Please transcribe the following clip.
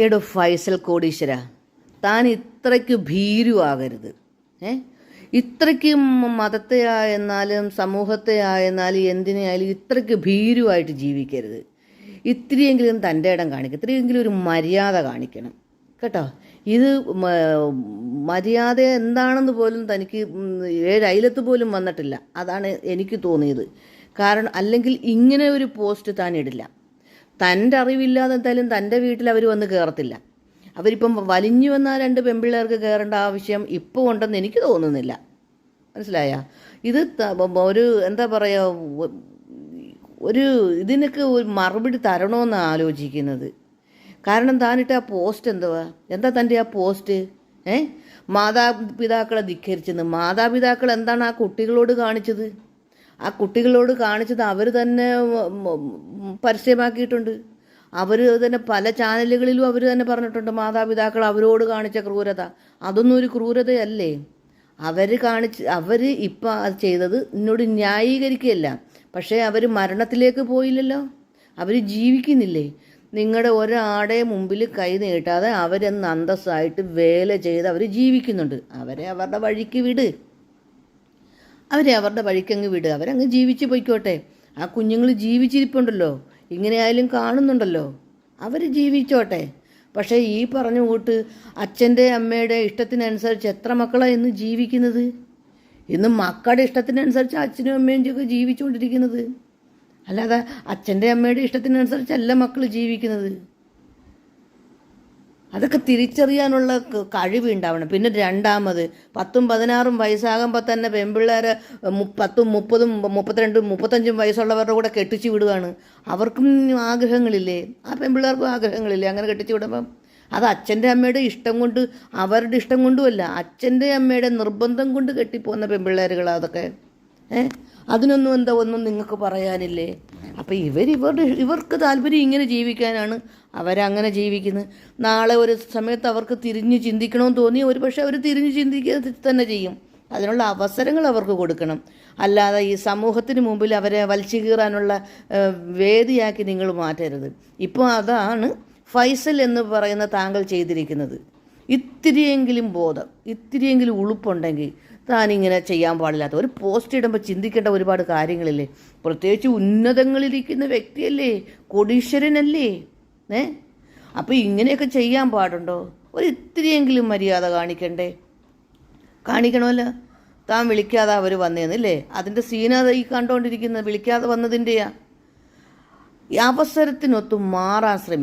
എടോ ഫൈസൽ കോടീശ്വര, താൻ ഇത്രയ്ക്ക് ഭീരുവാകരുത്. ഇത്രയ്ക്ക് മതത്തെ ആയെന്നാലും സമൂഹത്തെ ആയെന്നാലും എന്തിനായാലും ഇത്രയ്ക്ക് ഭീരുവായിട്ട് ജീവിക്കരുത്. ഇത്തിരിയെങ്കിലും തൻ്റെ ഇടം കാണിക്കും, ഇത്രയെങ്കിലും ഒരു മര്യാദ കാണിക്കണം കേട്ടോ. ഇത് മര്യാദ എന്താണെന്ന് പോലും തനിക്ക് 7 അയലത്ത് പോലും വന്നിട്ടില്ല. അതാണ് എനിക്ക് തോന്നിയത്. കാരണം അല്ലെങ്കിൽ ഇങ്ങനെ ഒരു പോസ്റ്റ് താൻ ഇടില്ല. തൻ്റെ അറിവില്ലാതെ എന്തായാലും തൻ്റെ വീട്ടിൽ അവർ വന്ന് കയറത്തില്ല. അവരിപ്പം വലിഞ്ഞു വന്നാൽ 2 പെൺപിള്ളേർക്ക് കയറേണ്ട ആവശ്യം ഇപ്പോൾ ഉണ്ടെന്ന് എനിക്ക് തോന്നുന്നില്ല. മനസ്സിലായ? ഇത് ഒരു എന്താ പറയുക, ഒരു ഇതിനൊക്കെ ഒരു മറുപടി തരണമെന്ന് ആലോചിക്കുന്നത്. കാരണം താനിട്ട് ആ പോസ്റ്റ് എന്താ തൻ്റെ ആ പോസ്റ്റ്? മാതാപിതാക്കളെ ധിക്കരിച്ചെന്ന്. മാതാപിതാക്കൾ എന്താണ് ആ കുട്ടികളോട് കാണിച്ചത്? ആ കുട്ടികളോട് കാണിച്ചത് അവർ തന്നെ പരസ്യമാക്കിയിട്ടുണ്ട്. അവർ തന്നെ പല ചാനലുകളിലും അവർ തന്നെ പറഞ്ഞിട്ടുണ്ട് മാതാപിതാക്കൾ അവരോട് കാണിച്ച ക്രൂരത. അതൊന്നും ഒരു ക്രൂരതയല്ലേ? അവർ ഇപ്പം അത് ചെയ്തത് എന്നോട് ന്യായീകരിക്കുകയല്ല. പക്ഷേ അവർ മരണത്തിലേക്ക് പോയില്ലല്ലോ, അവർ ജീവിക്കുന്നില്ലേ. നിങ്ങളുടെ ഒരാടെ മുമ്പിൽ കൈ നീട്ടാതെ അവരെന്ന് അന്തസ്സായിട്ട് വേല ചെയ്ത് അവർ ജീവിക്കുന്നുണ്ട്. അവരെ അവരുടെ വഴിക്ക് വിട്, അവരുടെ വഴിക്കങ്ങ് വിട്, അവരങ്ങ് ജീവിച്ച് പോയിക്കോട്ടെ. ആ കുഞ്ഞുങ്ങൾ ജീവിച്ചിരിപ്പുണ്ടല്ലോ, ഇങ്ങനെയായാലും കാണുന്നുണ്ടല്ലോ, അവർ ജീവിച്ചോട്ടെ. പക്ഷേ ഈ പറഞ്ഞു കൂട്ട് അച്ഛൻ്റെ അമ്മയുടെ ഇഷ്ടത്തിനനുസരിച്ച് എത്ര മക്കളാണ് ഇന്ന് ജീവിക്കുന്നത്? ഇന്ന് മക്കളുടെ ഇഷ്ടത്തിനനുസരിച്ച് അച്ഛനും അമ്മയും ഒക്കെ ജീവിച്ചുകൊണ്ടിരിക്കുന്നത്, അല്ലാതെ അച്ഛൻ്റെ അമ്മയുടെ ഇഷ്ടത്തിനനുസരിച്ചല്ല മക്കൾ ജീവിക്കുന്നത്. അതൊക്കെ തിരിച്ചറിയാനുള്ള കഴിവുണ്ടാവണം. പിന്നെ രണ്ടാമത് 10ഉം 16ഉം വയസ്സാകുമ്പോൾ തന്നെ പെൺപിള്ളേരെ 10ഉം 30ഉം 32ഉം 35ഉം വയസ്സുള്ളവരുടെ കൂടെ കെട്ടിച്ചു വിടുകയാണ്. അവർക്കും ആഗ്രഹങ്ങളില്ലേ? ആ പെൺപിള്ളേർക്കും ആഗ്രഹങ്ങളില്ലേ അങ്ങനെ കെട്ടിച്ചു വിടുമ്പം? അത് അച്ഛൻ്റെ അമ്മയുടെ ഇഷ്ടം കൊണ്ട്, അവരുടെ ഇഷ്ടം കൊണ്ടുമല്ല, അച്ഛൻ്റെ അമ്മയുടെ നിർബന്ധം കൊണ്ട് കെട്ടിപ്പോകുന്ന പെൺപിള്ളേരുകളാണ് അതൊക്കെ. അതിനൊന്നും ഒന്നും നിങ്ങൾക്ക് പറയാനില്ലേ? അപ്പോൾ ഇവർക്ക് താല്പര്യം ഇങ്ങനെ ജീവിക്കാനാണ്, അവരങ്ങനെ ജീവിക്കുന്നത്. നാളെ ഒരു സമയത്ത് അവർക്ക് തിരിഞ്ഞ് ചിന്തിക്കണമെന്ന് തോന്നി ഒരു പക്ഷേ അവർ തിരിഞ്ഞ് ചിന്തിക്കുക തന്നെ ചെയ്യും. അതിനുള്ള അവസരങ്ങൾ അവർക്ക് കൊടുക്കണം. അല്ലാതെ ഈ സമൂഹത്തിന് മുമ്പിൽ അവരെ വലിച്ചു കീറാനുള്ള വേദിയാക്കി നിങ്ങൾ മാറ്റരുത്. ഇപ്പോൾ അതാണ് ഫൈസൽ എന്ന് പറയുന്ന താങ്കൾ ചെയ്തിരിക്കുന്നത്. ഇത്തിരിയെങ്കിലും ബോധം, ഇത്തിരിയെങ്കിലും ഉളുപ്പുണ്ടെങ്കിൽ താനിങ്ങനെ ചെയ്യാൻ പാടില്ലാത്ത ഒരു പോസ്റ്റ് ഇടുമ്പോൾ ചിന്തിക്കേണ്ട ഒരുപാട് കാര്യങ്ങളില്ലേ? പ്രത്യേകിച്ച് ഉന്നതങ്ങളിലിരിക്കുന്ന വ്യക്തിയല്ലേ, കോടീശ്വരനല്ലേ. അപ്പോൾ ഇങ്ങനെയൊക്കെ ചെയ്യാൻ പാടുണ്ടോ? ഒരു ഇത്തിരിയെങ്കിലും മര്യാദ കാണിക്കണമല്ലോ. താൻ വിളിക്കാതെ അവർ വന്നേന്നില്ലേ? അതിൻ്റെ സീനത ഈ കണ്ടുകൊണ്ടിരിക്കുന്നത് വിളിക്കാതെ വന്നതിൻ്റെയാ. ഈ അവസരത്തിനൊത്ത് മാറാൻ ശ്രമിച്ചു.